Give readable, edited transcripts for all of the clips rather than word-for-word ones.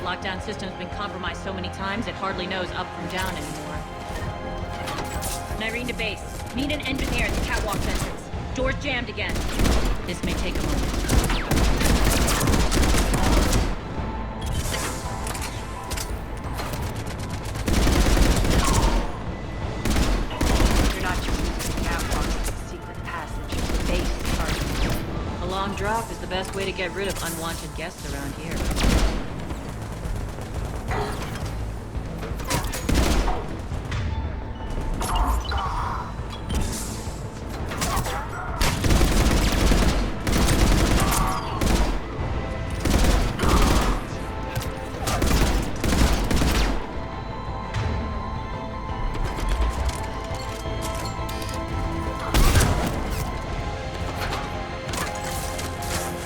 Lockdown system's been compromised so many times it hardly knows up from down anymore. Nyreen to base. Need an engineer at the catwalk entrance. Door's jammed again. This may take a moment. You're not just using the catwalk as a secret passage to the base, are you? A long drop is the best way to get rid of unwanted guests around here.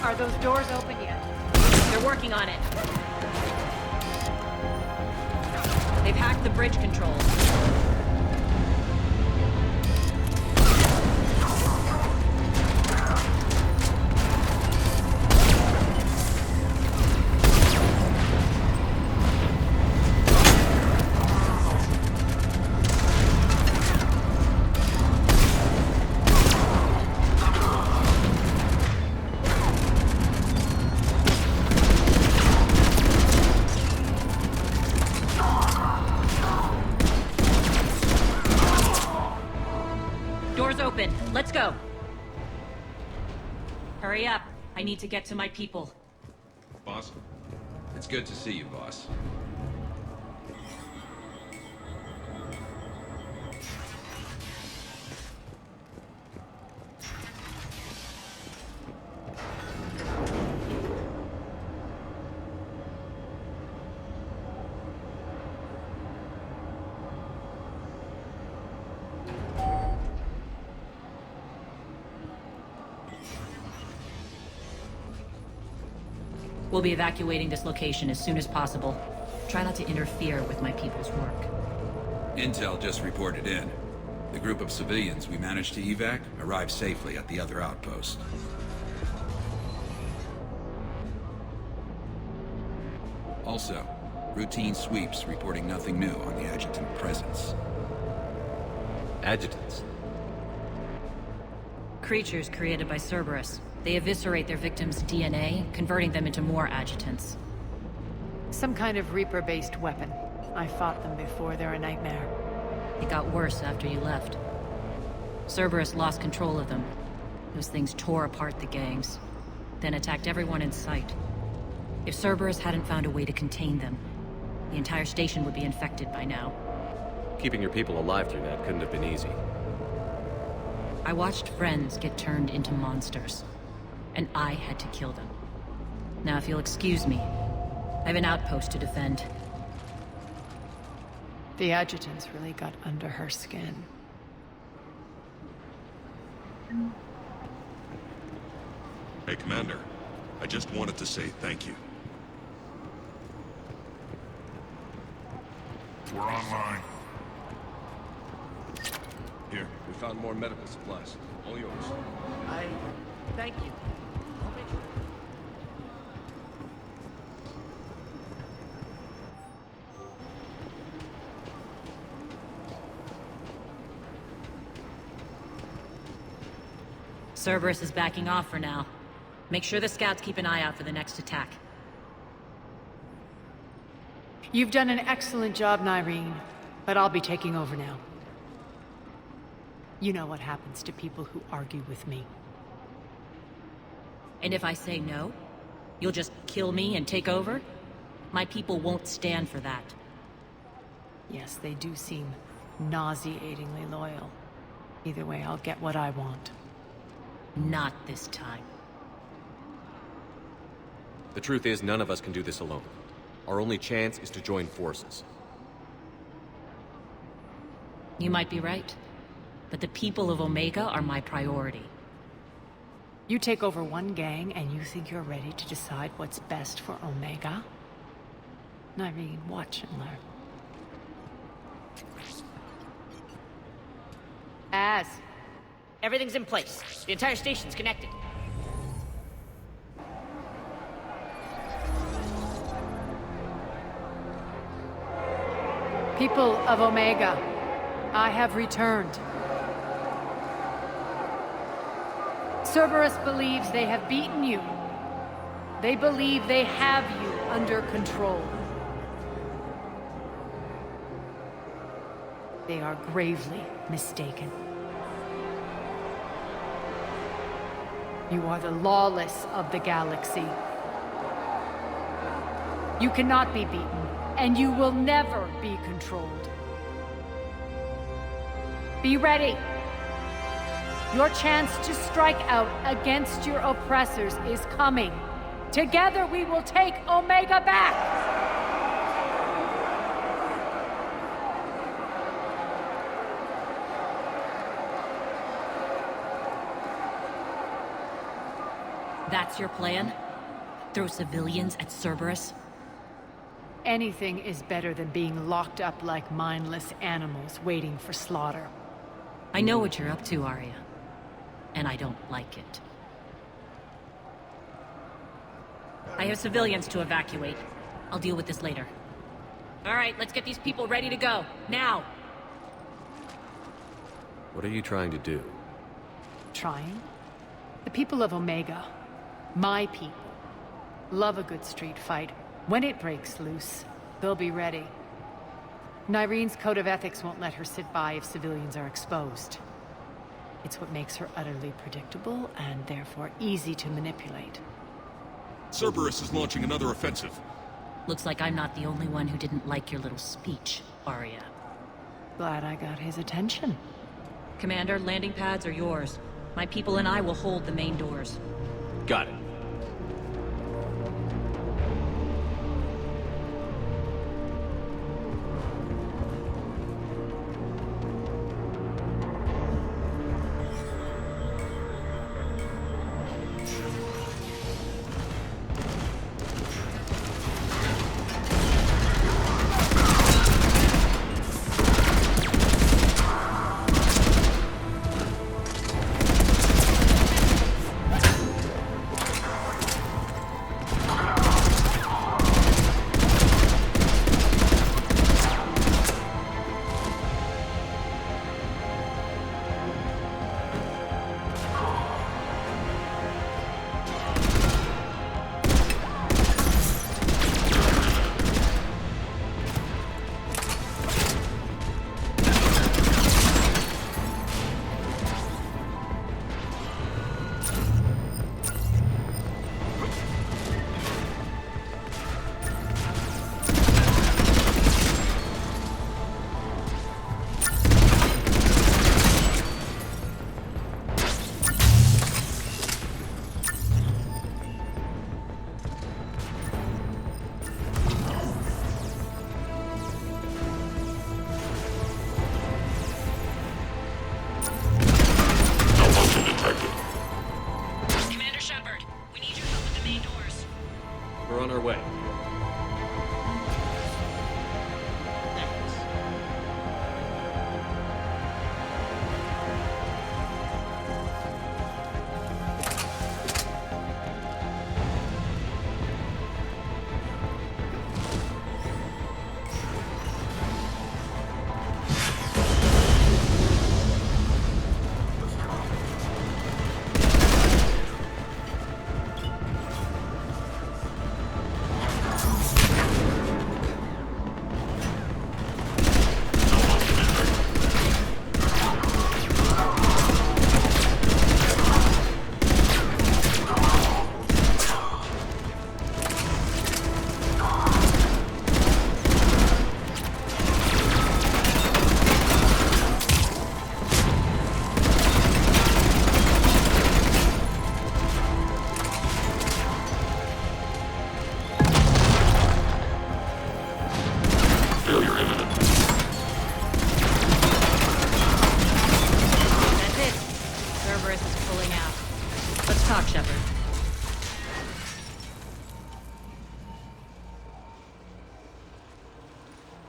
Are those doors open yet? They're working on it. They've hacked the bridge controls. Door's open. Let's go. Hurry up. I need to get to my people. Boss? It's good to see you, boss. We'll be evacuating this location as soon as possible. Try not to interfere with my people's work. Intel just reported in. The group of civilians we managed to evac arrived safely at the other outpost. Also, routine sweeps reporting nothing new on the Adjutant presence. Adjutants? Creatures created by Cerberus. They eviscerate their victims' DNA, converting them into more adjutants. Some kind of Reaper-based weapon. I fought them before, they're a nightmare. It got worse after you left. Cerberus lost control of them. Those things tore apart the gangs, then attacked everyone in sight. If Cerberus hadn't found a way to contain them, the entire station would be infected by now. Keeping your people alive through that couldn't have been easy. I watched friends get turned into monsters, and I had to kill them. Now, if you'll excuse me, I have an outpost to defend. The adjutants really got under her skin. Hey, Commander. I just wanted to say thank you. We're online. Here, we found more medical supplies. All yours. Thank you. I'll make sure. Cerberus is backing off for now. Make sure the scouts keep an eye out for the next attack. You've done an excellent job, Nyreen, but I'll be taking over now. You know what happens to people who argue with me. And if I say no, you'll just kill me and take over? My people won't stand for that. Yes, they do seem nauseatingly loyal. Either way, I'll get what I want. Not this time. The truth is, none of us can do this alone. Our only chance is to join forces. You might be right, but the people of Omega are my priority. You take over one gang and you think you're ready to decide what's best for Omega? Nyreen, watch and learn. Everything's in place. The entire station's connected. People of Omega, I have returned. Cerberus believes they have beaten you. They believe they have you under control. They are gravely mistaken. You are the lawless of the galaxy. You cannot be beaten, and you will never be controlled. Be ready. Your chance to strike out against your oppressors is coming. Together we will take Omega back! That's your plan? Throw civilians at Cerberus? Anything is better than being locked up like mindless animals waiting for slaughter. I know what you're up to, Arya. And I don't like it. I have civilians to evacuate. I'll deal with this later. All right, let's get these people ready to go. Now! What are you trying to do? Trying? The people of Omega, my people, love a good street fight. When it breaks loose, they'll be ready. Nyrene's code of ethics won't let her sit by if civilians are exposed. It's what makes her utterly predictable and therefore easy to manipulate. Cerberus is launching another offensive. Looks like I'm not the only one who didn't like your little speech, Arya. Glad I got his attention. Commander, landing pads are yours. My people and I will hold the main doors. Got it. Commander Shepard, we need your help with the main doors. We're on our way.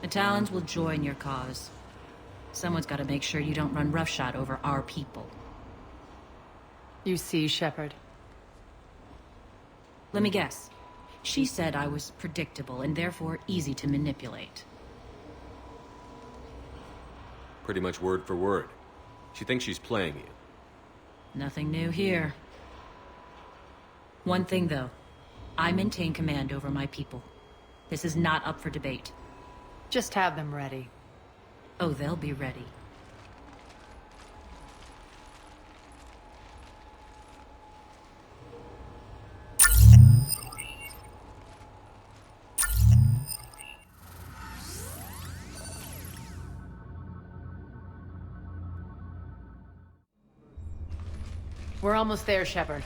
The Talons will join your cause. Someone's got to make sure you don't run roughshod over our people. You see, Shepard. Let me guess. She said I was predictable and therefore easy to manipulate. Pretty much word for word. She thinks she's playing you. Nothing new here. One thing, though. I maintain command over my people. This is not up for debate. Just have them ready. Oh, they'll be ready. We're almost there, Shepard.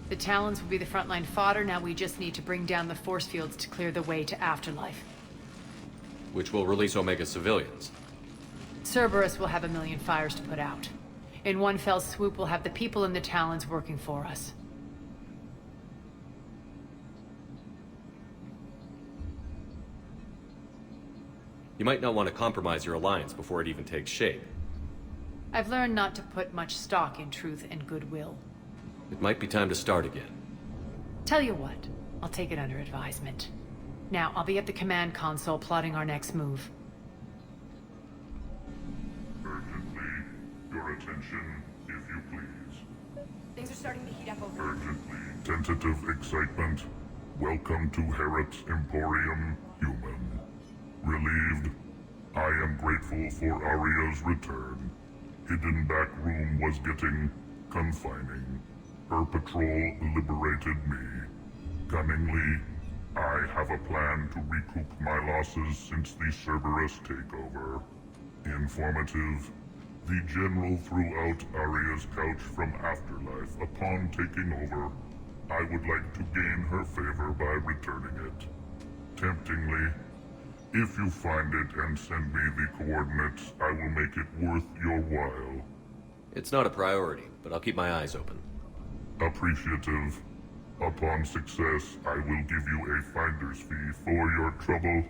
The Talons will be the frontline fodder, now we just need to bring down the force fields to clear the way to Afterlife. Which will release Omega civilians. Cerberus will have 1,000,000 fires to put out. In one fell swoop, we'll have the people in the Talons working for us. You might not want to compromise your alliance before it even takes shape. I've learned not to put much stock in truth and goodwill. It might be time to start again. Tell you what, I'll take it under advisement. Now, I'll be at the command console plotting our next move. Urgently, your attention, if you please. Things are starting to heat up over. Urgently, tentative excitement. Welcome to Harrot's Emporium, human. Relieved, I am grateful for Aria's return. Hidden back room was getting confining. Her patrol liberated me. Cunningly, I have a plan to recoup my losses since the Cerberus takeover. Informative, the General threw out Aria's couch from Afterlife upon taking over. I would like to gain her favor by returning it. Temptingly, if you find it and send me the coordinates, I will make it worth your while. It's not a priority, but I'll keep my eyes open. Appreciative. Upon success, I will give you a finder's fee for your trouble.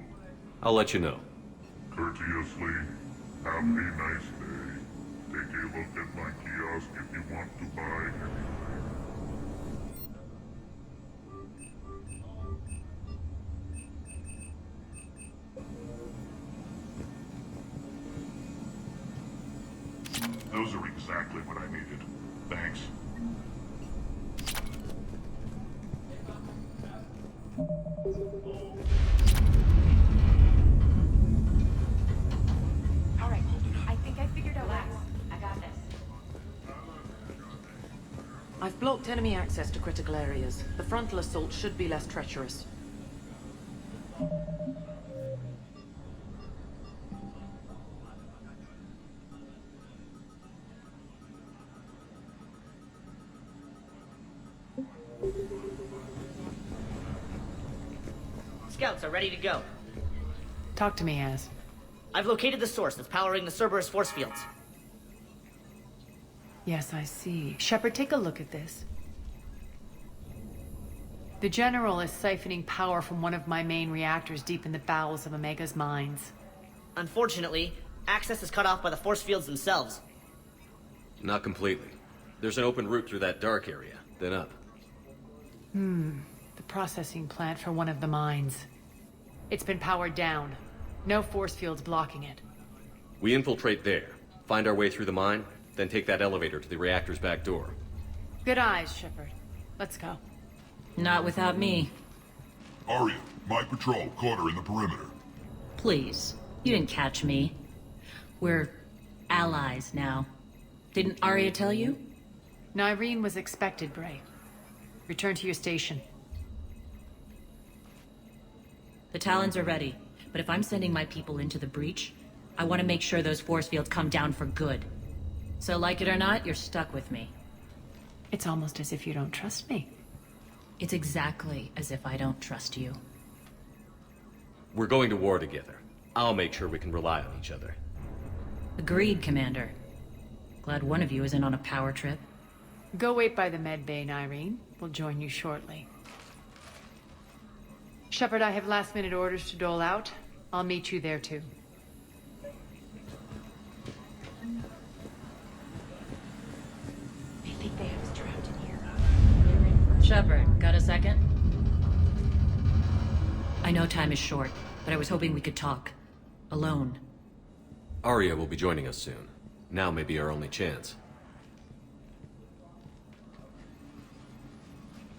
I'll let you know. Courteously, have a nice day. Take a look at my kiosk if you want to buy anything. Those are exactly what I needed. Thanks. All right, I think I figured out. Relax. I got this. I've blocked enemy access to critical areas. The frontal assault should be less treacherous. Scouts are ready to go. Talk to me, Az. I've located the source that's powering the Cerberus force fields. Yes, I see. Shepard, take a look at this. The General is siphoning power from one of my main reactors deep in the bowels of Omega's mines. Unfortunately, access is cut off by the force fields themselves. Not completely. There's an open route through that dark area, then up. The processing plant for one of the mines. It's been powered down. No force fields blocking it. We infiltrate there, find our way through the mine, then take that elevator to the reactor's back door. Good eyes, Shepard. Let's go. Not without me. Aria, my patrol caught her in the perimeter. Please. You didn't catch me. We're allies now. Didn't Arya tell you? Nyreen was expected, Bray. Return to your station. The Talons are ready, but if I'm sending my people into the breach, I want to make sure those force fields come down for good. So like it or not, you're stuck with me. It's almost as if you don't trust me. It's exactly as if I don't trust you. We're going to war together. I'll make sure we can rely on each other. Agreed, Commander. Glad one of you isn't on a power trip. Go wait by the med bay, Nyreen. We'll join you shortly. Shepard, I have last-minute orders to dole out. I'll meet you there, too. I think they have us trapped in here. Shepard, got a second? I know time is short, but I was hoping we could talk. Alone. Arya will be joining us soon. Now may be our only chance.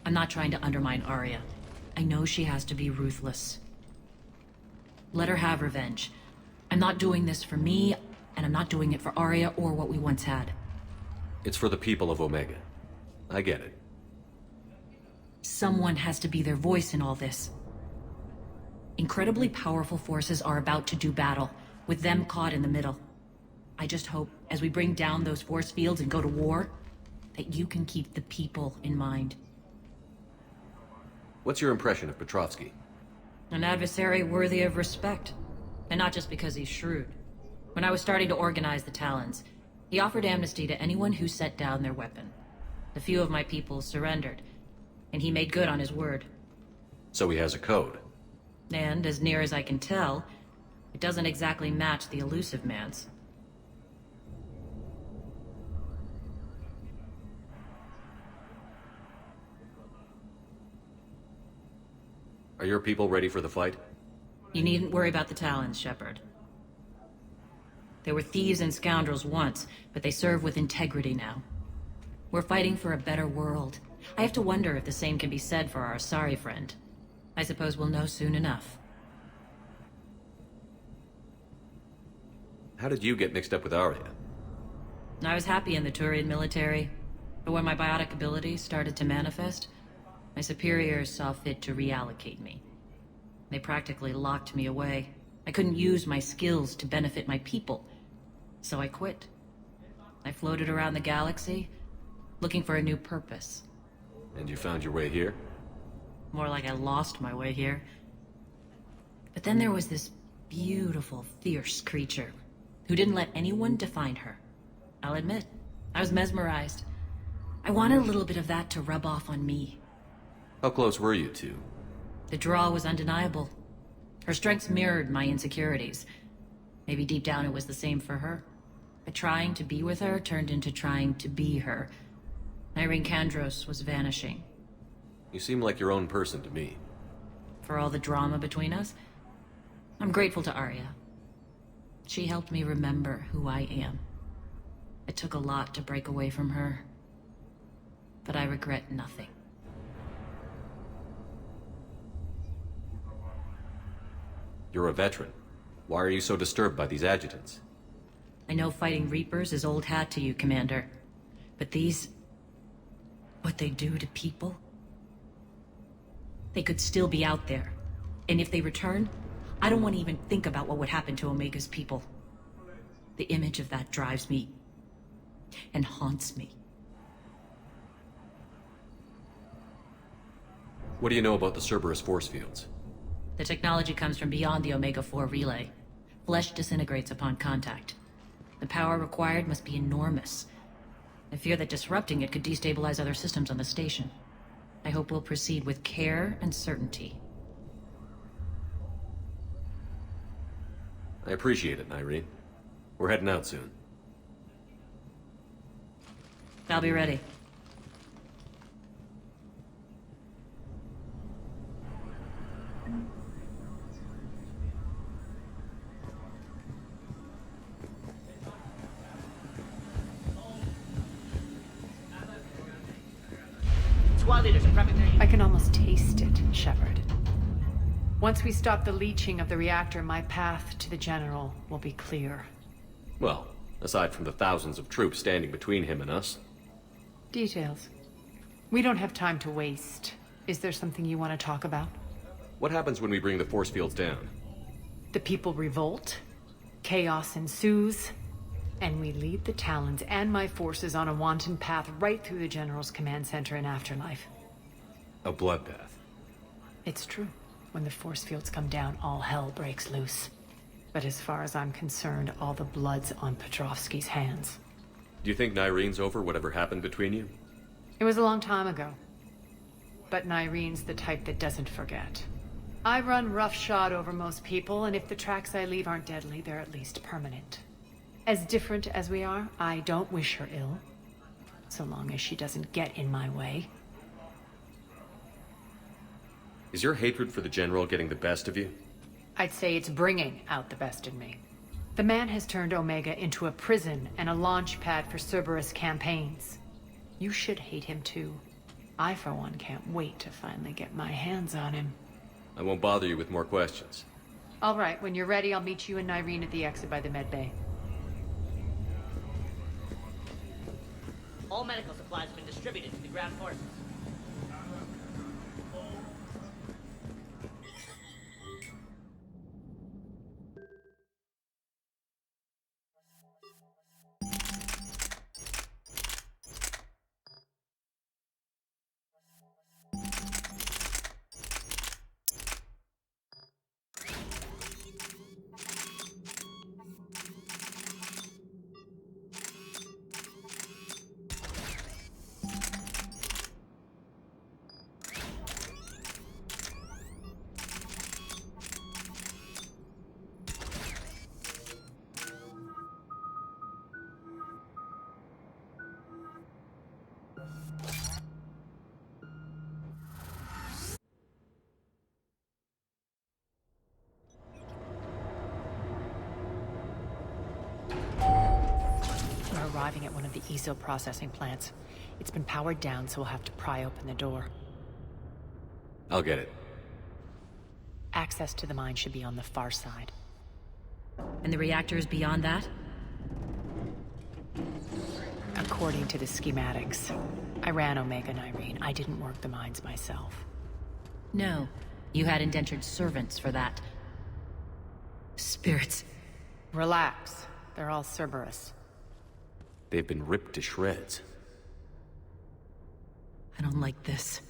I'm not trying to undermine Arya. I know she has to be ruthless. Let her have revenge. I'm not doing this for me, and I'm not doing it for Arya or what we once had. It's for the people of Omega. I get it. Someone has to be their voice in all this. Incredibly powerful forces are about to do battle, with them caught in the middle. I just hope, as we bring down those force fields and go to war, that you can keep the people in mind. What's your impression of Petrovsky? An adversary worthy of respect. And not just because he's shrewd. When I was starting to organize the Talons, he offered amnesty to anyone who set down their weapon. A few of my people surrendered, and he made good on his word. So he has a code. And, as near as I can tell, it doesn't exactly match the elusive man's. Are your people ready for the fight? You needn't worry about the Talons, Shepard. They were thieves and scoundrels once, but they serve with integrity now. We're fighting for a better world. I have to wonder if the same can be said for our Asari friend. I suppose we'll know soon enough. How did you get mixed up with Arya? I was happy in the Turian military, but when my biotic abilities started to manifest, my superiors saw fit to reallocate me. They practically locked me away. I couldn't use my skills to benefit my people, so I quit. I floated around the galaxy, looking for a new purpose. And you found your way here? More like I lost my way here. But then there was this beautiful, fierce creature who didn't let anyone define her. I'll admit, I was mesmerized. I wanted a little bit of that to rub off on me. How close were you two? The draw was undeniable. Her strengths mirrored my insecurities. Maybe deep down it was the same for her. But trying to be with her turned into trying to be her. Irene Kandros was vanishing. You seem like your own person to me. For all the drama between us, I'm grateful to Arya. She helped me remember who I am. It took a lot to break away from her, but I regret nothing. You're a veteran. Why are you so disturbed by these adjutants? I know fighting Reapers is old hat to you, Commander. But these... what they do to people? They could still be out there. And if they return, I don't want to even think about what would happen to Omega's people. The image of that drives me... and haunts me. What do you know about the Cerberus force fields? The technology comes from beyond the Omega-4 relay. Flesh disintegrates upon contact. The power required must be enormous. I fear that disrupting it could destabilize other systems on the station. I hope we'll proceed with care and certainty. I appreciate it, Irene. We're heading out soon. I'll be ready. Squad leaders are prepping their... I can almost taste it, Shepard. Once we stop the leaching of the reactor, my path to the General will be clear. Well, aside from the thousands of troops standing between him and us. Details. We don't have time to waste. Is there something you want to talk about? What happens when we bring the force fields down? The people revolt, chaos ensues, and we lead the Talons and my forces on a wanton path right through the General's command center and afterlife. A bloodbath. It's true. When the force fields come down, all hell breaks loose. But as far as I'm concerned, all the blood's on Petrovsky's hands. Do you think Nyrene's over whatever happened between you? It was a long time ago. But Nyrene's the type that doesn't forget. I run roughshod over most people, and if the tracks I leave aren't deadly, they're at least permanent. As different as we are, I don't wish her ill. So long as she doesn't get in my way. Is your hatred for the General getting the best of you? I'd say it's bringing out the best in me. The man has turned Omega into a prison and a launch pad for Cerberus campaigns. You should hate him too. I, for one, can't wait to finally get my hands on him. I won't bother you with more questions. All right, when you're ready, I'll meet you and Irene at the exit by the med bay. All medical supplies have been distributed to the ground forces. We're arriving at one of the ESO processing plants. It's been powered down, so we'll have to pry open the door. I'll get it. Access to the mine should be on the far side. And the reactors beyond that? According to the schematics. I ran Omega and Irene. I didn't work the mines myself. No. You had indentured servants for that. Spirits. Relax. They're all Cerberus. They've been ripped to shreds. I don't like this.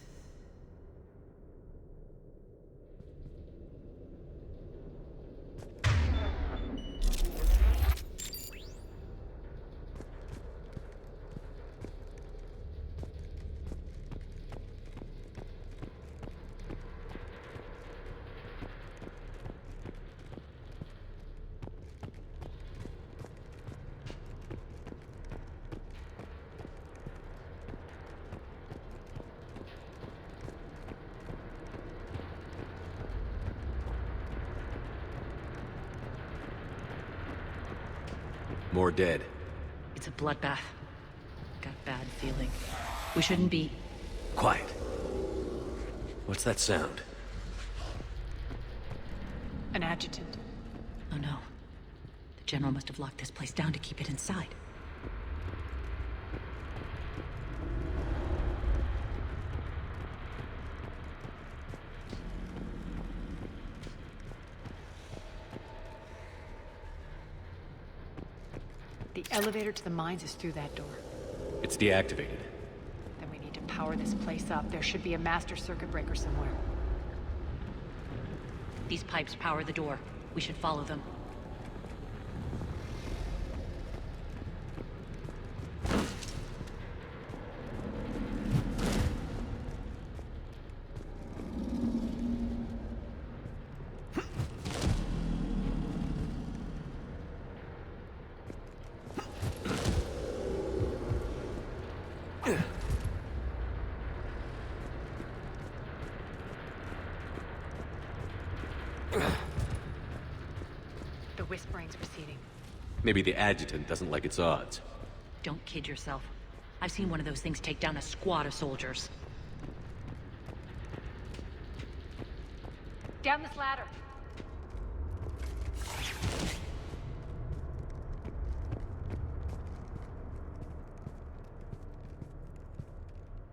More dead. It's a bloodbath. Got a bad feeling. We shouldn't be... Quiet. What's that sound? An adjutant. Oh no. The General must have locked this place down to keep it inside. The elevator to the mines is through that door. It's deactivated. Then we need to power this place up. There should be a master circuit breaker somewhere. These pipes power the door. We should follow them. The whispering's receding. Maybe the Adjutant doesn't like its odds. Don't kid yourself. I've seen one of those things take down a squad of soldiers. Down this ladder.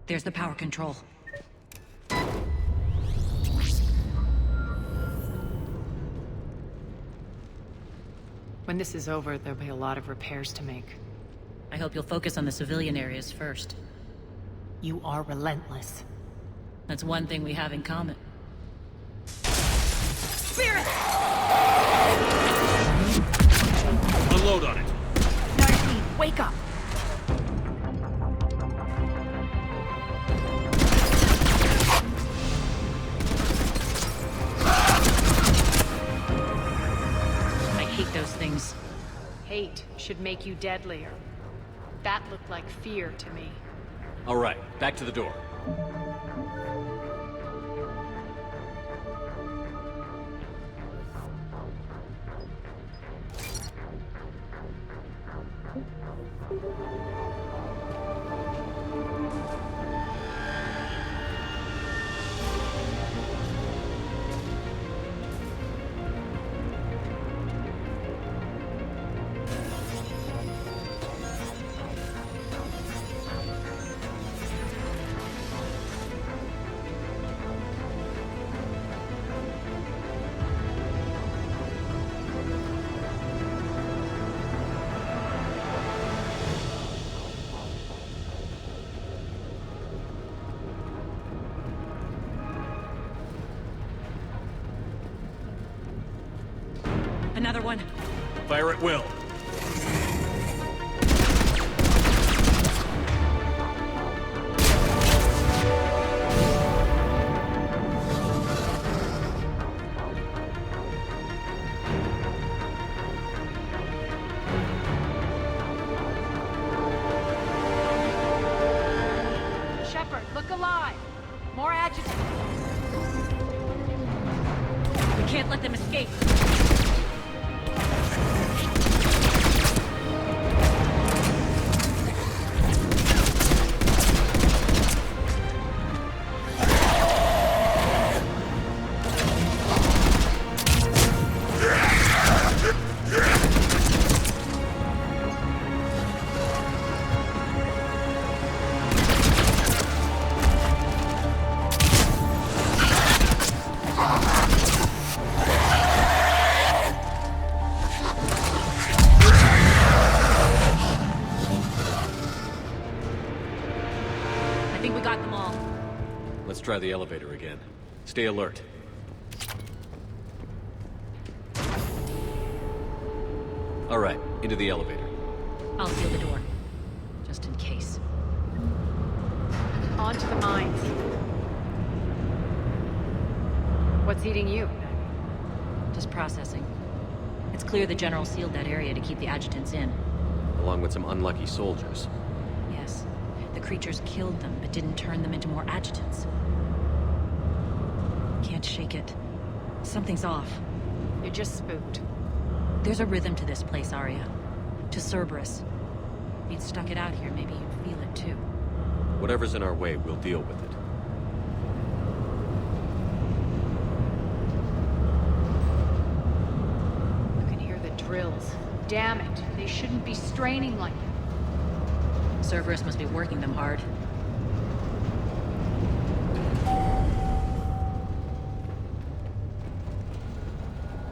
There's the power control. When this is over, there'll be a lot of repairs to make. I hope you'll focus on the civilian areas first. You are relentless. That's one thing we have in common. Spirit! Unload on it. Narcine, wake up! Those things. Hate should make you deadlier. That looked like fear to me. All right, back to the door. another one? Fire at will. Shepard, look alive! More Adjutant! We can't let them escape. I think we got them all. Let's try the elevator again. Stay alert. All right, into the elevator. I'll seal the door. Just in case. On to the mines. What's eating you? Just processing. It's clear the General sealed that area to keep the adjutants in. Along with some unlucky soldiers. Yes. The creatures killed them, but didn't turn them into more adjutants. Can't shake it. Something's off. You're just spooked. There's a rhythm to this place, Arya. To Cerberus. If you'd stuck it out here, maybe you'd feel it too. Whatever's in our way, we'll deal with it. You can hear the drills. Damn it, they shouldn't be straining like that. Cerberus must be working them hard.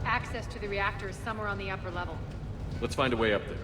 Access to the reactor is somewhere on the upper level. Let's find a way up there.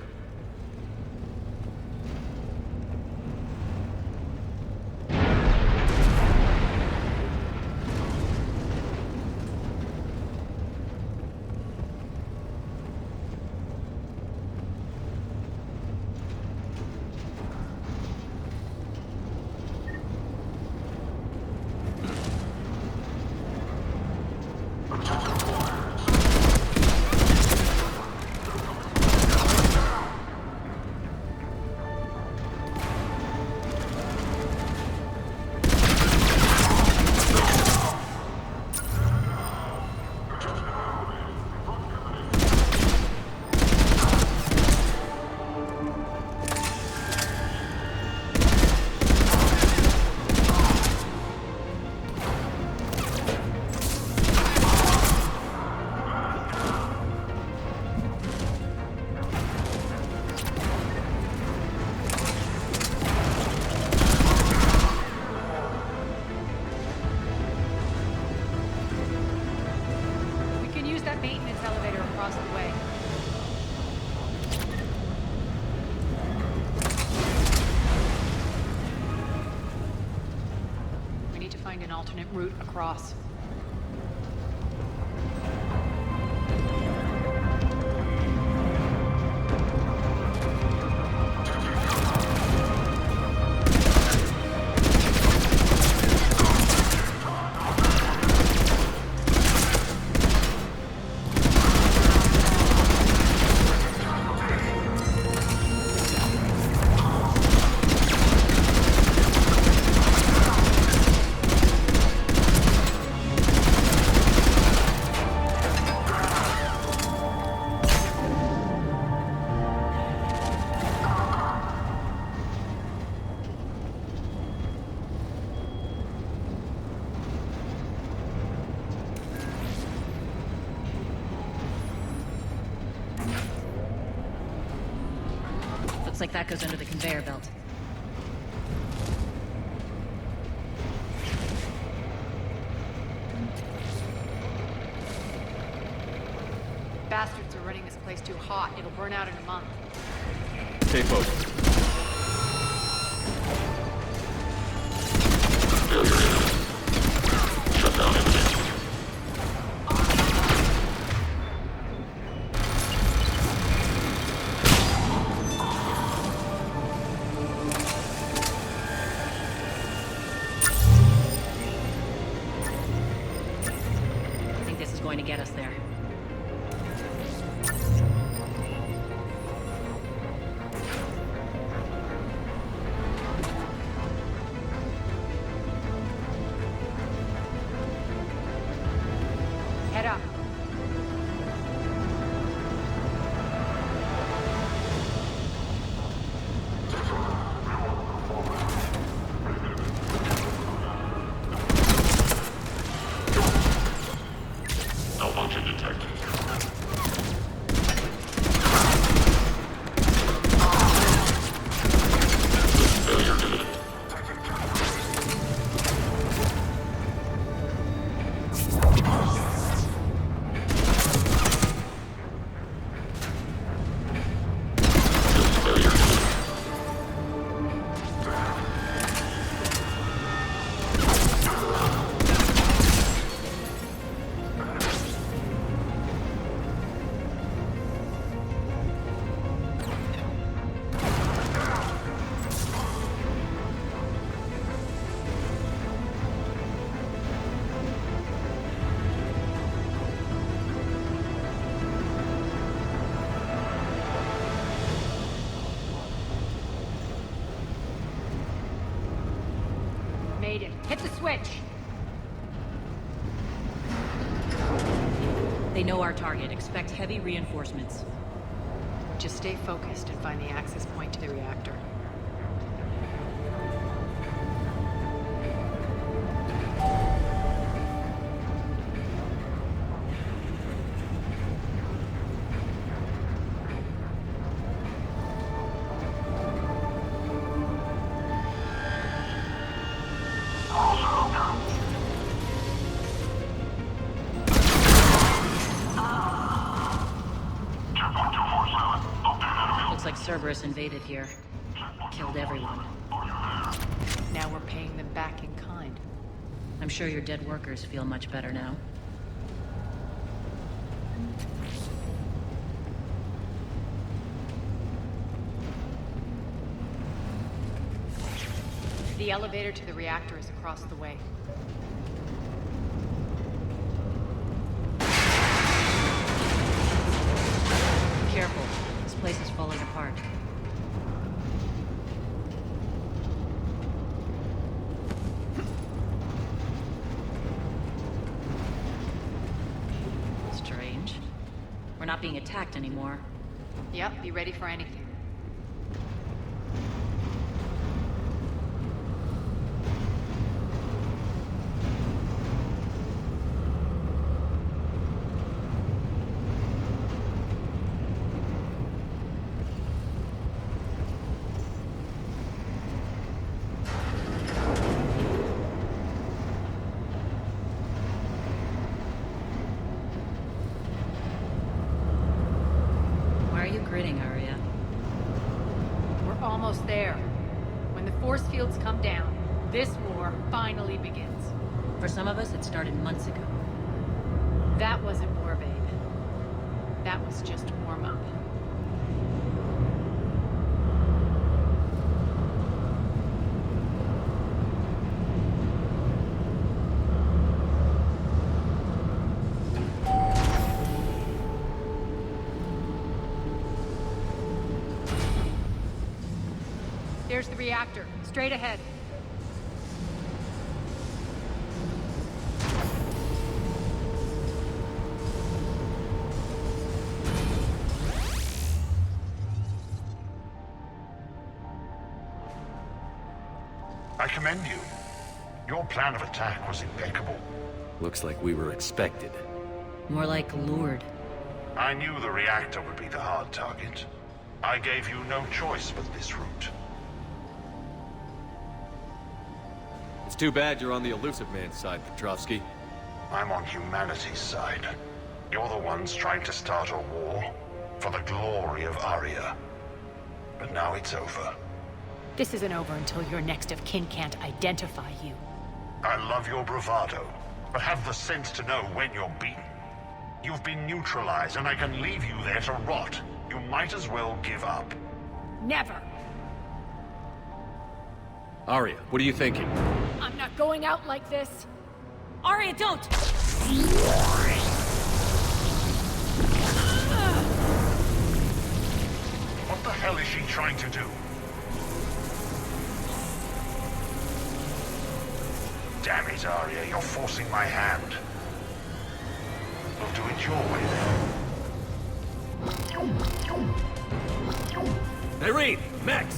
An alternate route across. Looks like that goes under the conveyor belt. Bastards are running this place too hot. It'll burn out in a month. Stay focused. going to get us there. Head up. Malfunction detected. Failure imminent. Failure imminent. Made it. Hit the switch. They know our target. Expect heavy reinforcements. Just stay focused and find the access point to the reactor. Looks like Cerberus invaded here. Killed everyone. Now we're paying them back in kind. I'm sure your dead workers feel much better now. The elevator to the reactor is across the way. Careful. This place is falling apart. Strange. We're not being attacked anymore. Yep, be ready for anything. Why are you grinning, Aria? We're almost there. When the force fields come down, this war finally begins. For some of us, it started months ago. That wasn't war, babe. That was just warm-up. There's the reactor. Straight ahead. I commend you. Your plan of attack was impeccable. Looks like we were expected. More like lured. I knew the reactor would be the hard target. I gave you no choice but this route. It's too bad you're on the Elusive Man's side, Petrovsky. I'm on humanity's side. You're the ones trying to start a war for the glory of Aria. But now it's over. This isn't over until your next of kin can't identify you. I love your bravado, but have the sense to know when you're beaten. You've been neutralized, and I can leave you there to rot. You might as well give up. Never! Aria, what are you thinking? I'm not going out like this! Aria, don't! the hell is she trying to do? Damn it, Arya, you're forcing my hand. We'll do it your way then. Irene! Max!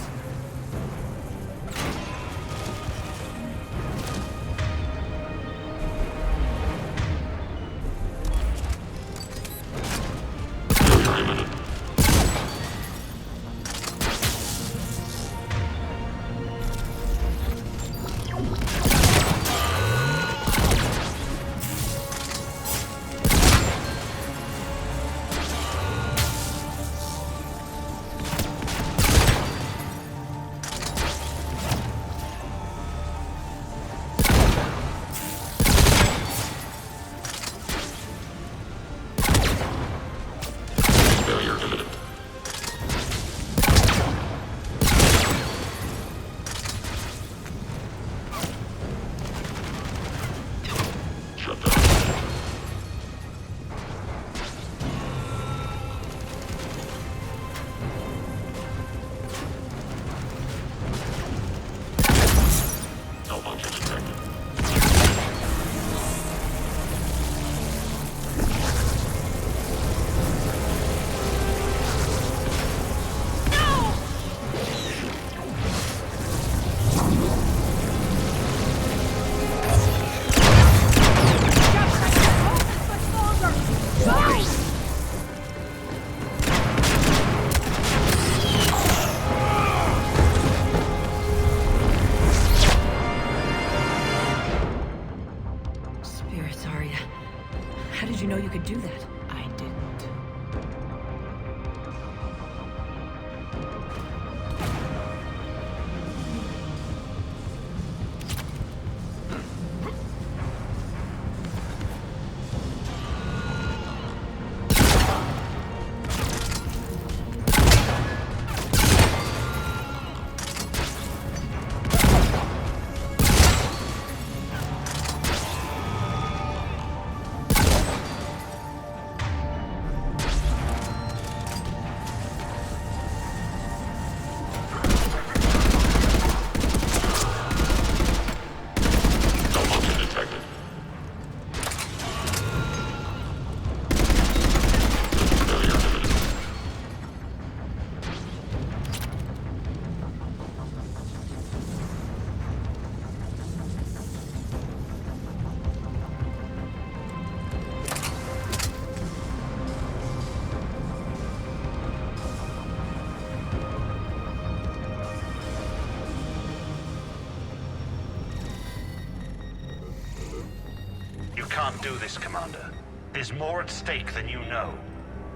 Can't do this, Commander. There's more at stake than you know.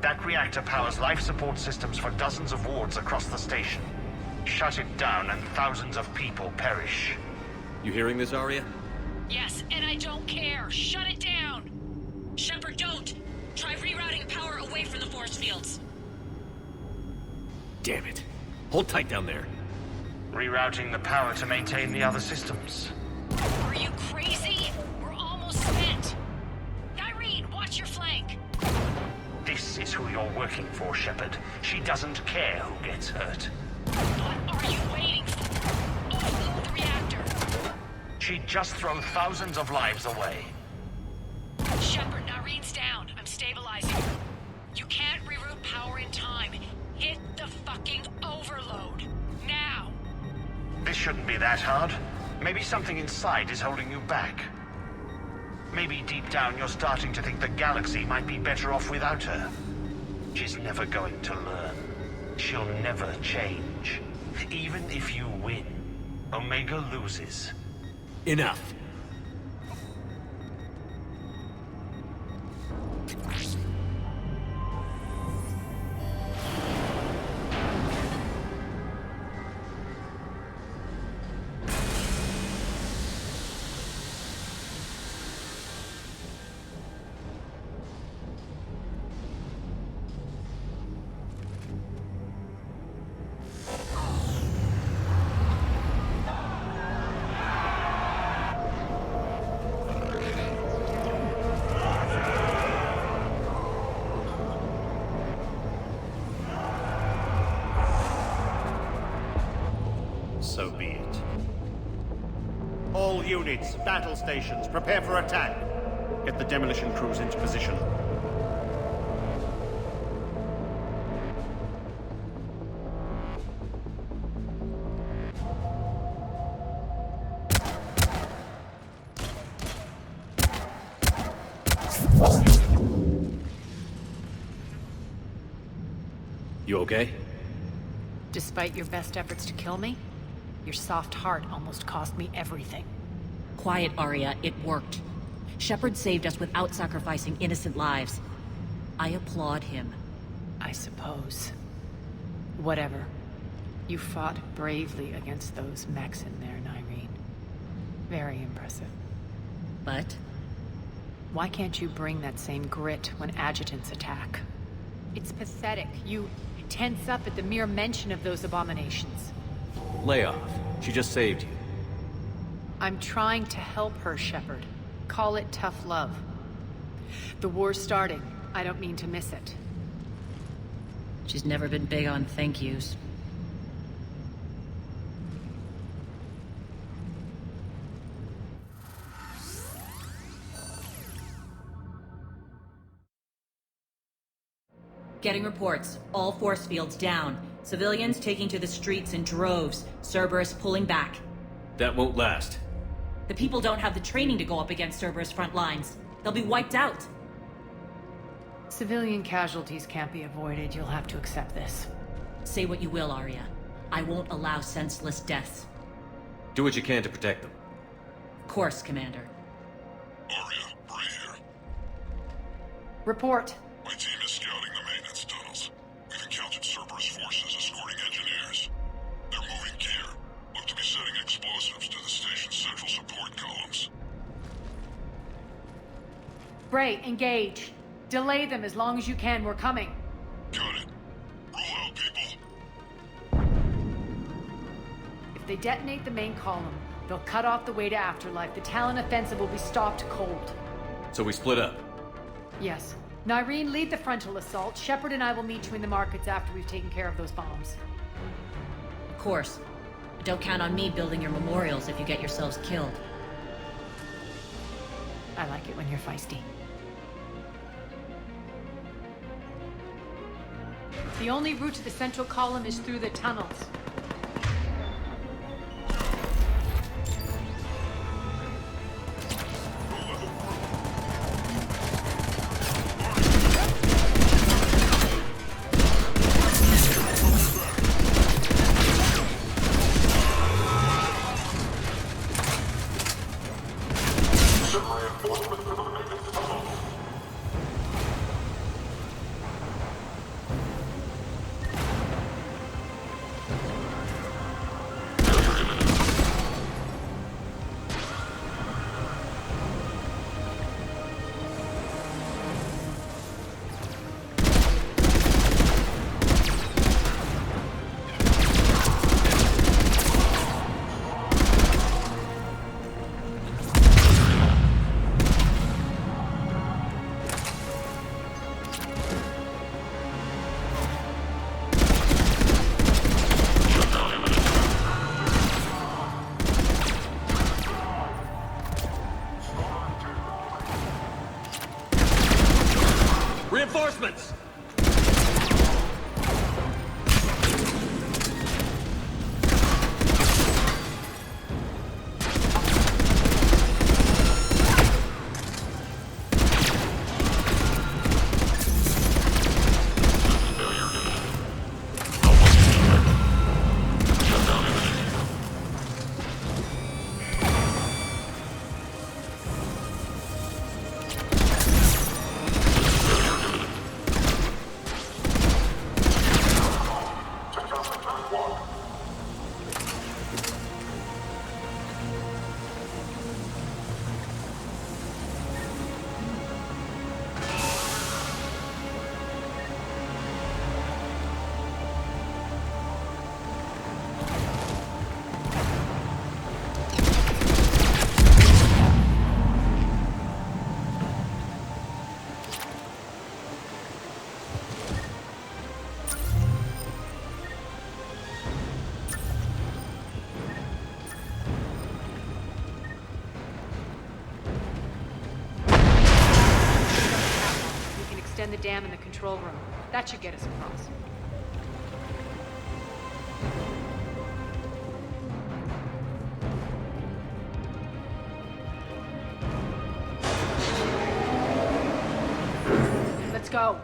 That reactor powers life support systems for dozens of wards across the station. Shut it down and thousands of people perish. You hearing this, Arya? Yes, and I don't care. Shut it down! Shepard, don't! Try rerouting power away from the force fields. Damn it. Hold tight down there. Rerouting the power to maintain the other systems. Are you crazy? We're almost spent. Irene, watch your flank. This is who you're working for, Shepard. She doesn't care who gets hurt. What are you waiting for? Offload the reactor. She'd just throw thousands of lives away. Shepard, Irene's down. I'm stabilizing. You can't reroute power in time. Hit the fucking overload. Now! This shouldn't be that hard. Maybe something inside is holding you back. Maybe deep down you're starting to think the galaxy might be better off without her. She's never going to learn. She'll never change. Even if you win, Omega loses. Enough. So be it. All units, battle stations, prepare for attack. Get the demolition crews into position. You okay? Despite your best efforts to kill me, your soft heart almost cost me everything. Quiet, Arya. It worked. Shepard saved us without sacrificing innocent lives. I applaud him. I suppose. Whatever. You fought bravely against those mechs in there, Nyreen. Very impressive. But? Why can't you bring that same grit when adjutants attack? It's pathetic. You tense up at the mere mention of those abominations. Lay off. She just saved you. I'm trying to help her, Shepard. Call it tough love. The war's starting. I don't mean to miss it. She's never been big on thank yous. Getting reports. All force fields down. Civilians taking to the streets in droves. Cerberus pulling back. That won't last. The people don't have the training to go up against Cerberus front lines. They'll be wiped out. Civilian casualties can't be avoided. You'll have to accept this. Say what you will, Arya. I won't allow senseless deaths. Do what you can to protect them. Of course, Commander. Arya, Bray here. Report. My team is scouting the maintenance tunnels. We've encountered Cerberus forces escorting engineers. They're moving gear. Look to be setting explosives to the station's central support columns. Bray, engage. Delay them as long as you can. We're coming. Got it. Roll out, people. If they detonate the main column, they'll cut off the way to Afterlife. The Talon offensive will be stopped cold. So we split up. Yes. Nyreen, lead the frontal assault. Shepard and I will meet you in the markets after we've taken care of those bombs. Of course. Don't count on me building your memorials if you get yourselves killed. I like it when you're feisty. The only route to the central column is through the tunnels. Reinforcements! extend the dam in the control room. That should get us across. Let's go.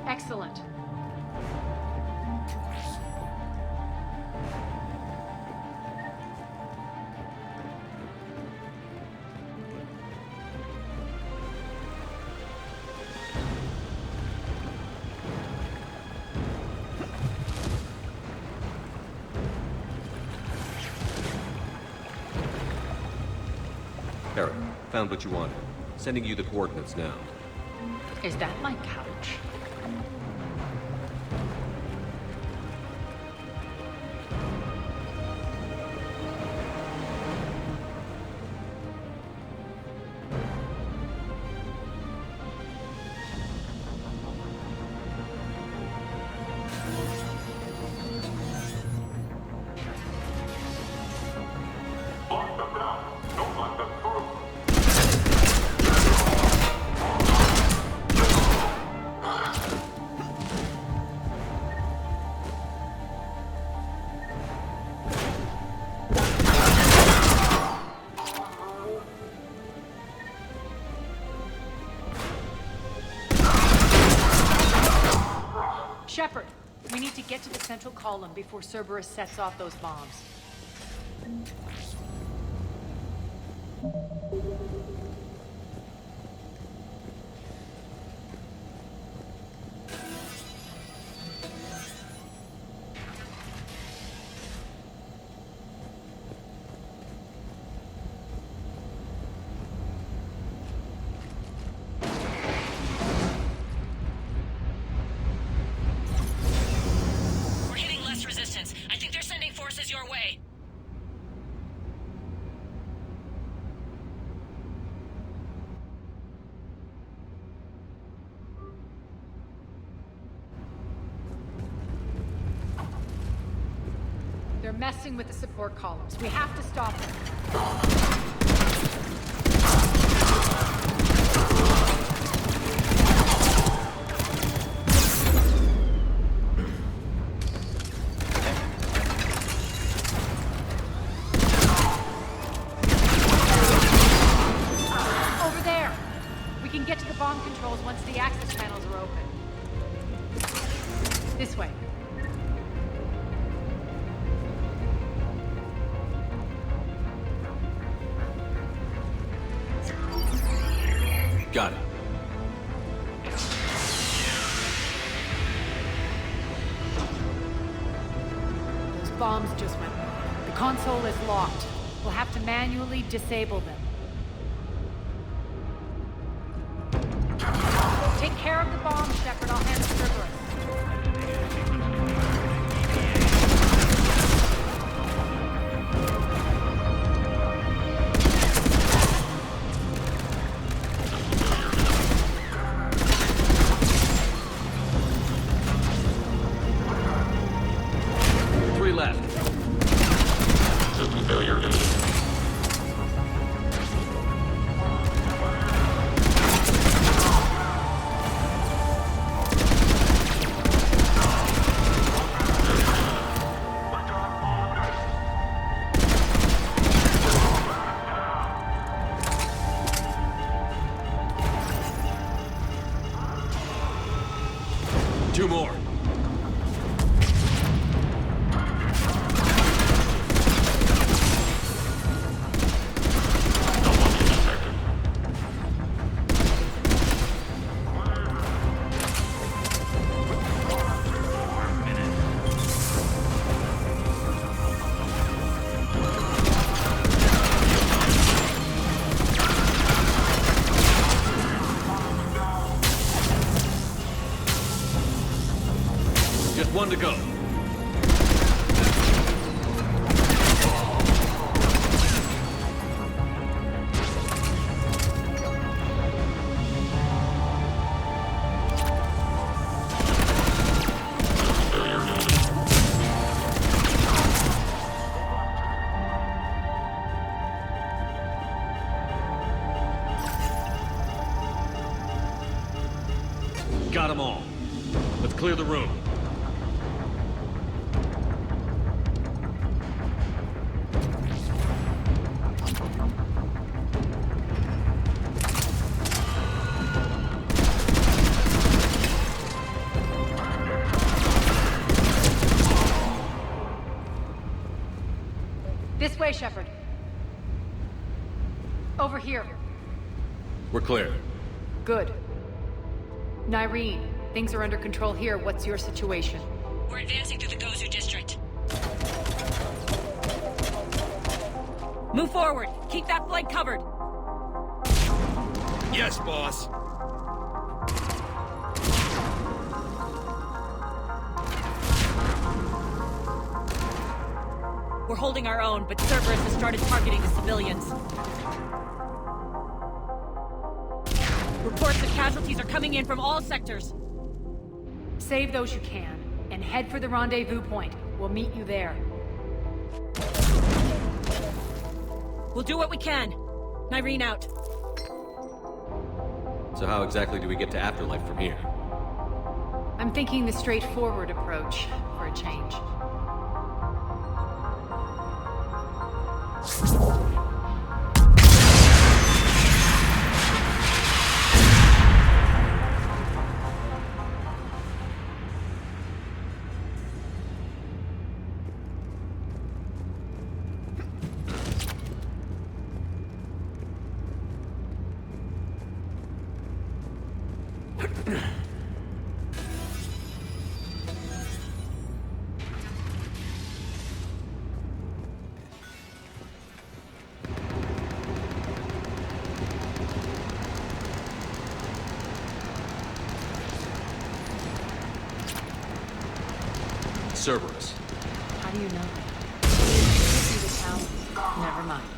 Excellent. Eric, found what you wanted. Sending you the coordinates now. Is that my couch? Shepard, we need to get to the central column before Cerberus sets off those bombs. They're messing with the support columns. We have to stop them. Over there! We can get to the bomb controls once the access panels are open. This way. Got it. Those bombs just went wrong. The console is locked. We'll have to manually disable them. Take care of the bombs, Shepard. I'll handle Cerberus. Two more. Just one to go. got them all. Let's clear the room. This way, Shepard. Over here. We're clear. Good. Nyreen, things are under control here. What's your situation? We're advancing through the Gozu district. Move forward. Keep that flank covered. Yes, boss. We're holding our own, but Cerberus has started targeting the civilians. Reports of casualties are coming in from all sectors. Save those you can, and head for the rendezvous point. We'll meet you there. We'll do what we can. Nyreen out. So how exactly do we get to Afterlife from here? I'm thinking the straightforward approach for a change. Cerberus. How do you know? Could be the town. Never mind.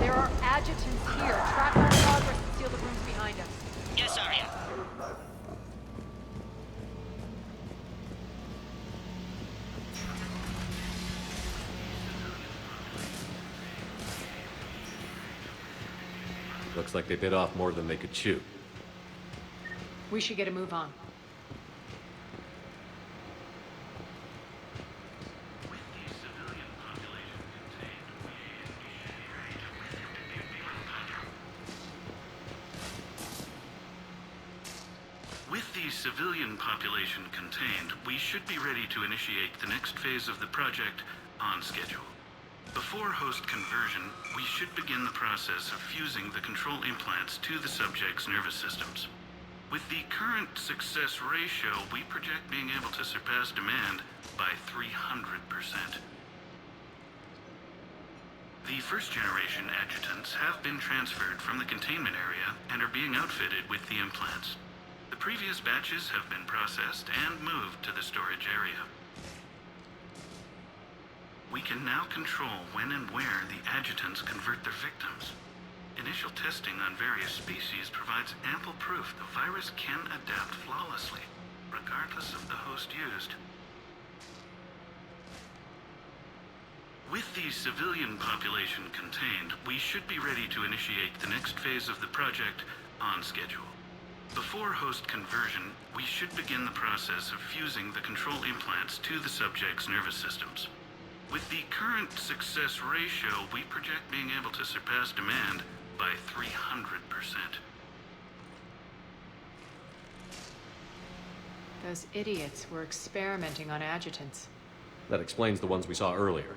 There are adjutants here. Track our progress and seal the rooms behind us. Yes, Arya. Looks like they bit off more than they could chew. We should get a move on. With the civilian population contained, we should be ready to initiate the next phase of the project on schedule. Before host conversion, we should begin the process of fusing the control implants to the subject's nervous systems. With the current success ratio, we project being able to surpass demand by 300%. The first-generation adjutants have been transferred from the containment area and are being outfitted with the implants. The previous batches have been processed and moved to the storage area. We can now control when and where the adjutants convert their victims. Initial testing on various species provides ample proof the virus can adapt flawlessly, regardless of the host used. With the civilian population contained, we should be ready to initiate the next phase of the project on schedule. Before host conversion, we should begin the process of fusing the control implants to the subject's nervous systems. With the current success ratio, we project being able to surpass demand by 300%. Those idiots were experimenting on adjutants. That explains the ones we saw earlier.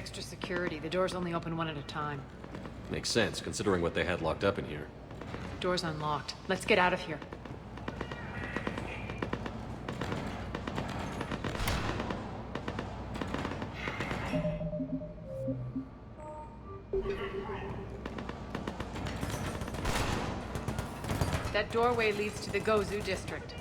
extra security. The doors only open one at a time. Makes sense, considering what they had locked up in here. Door's unlocked. Let's get out of here. That doorway leads to the Gozu district.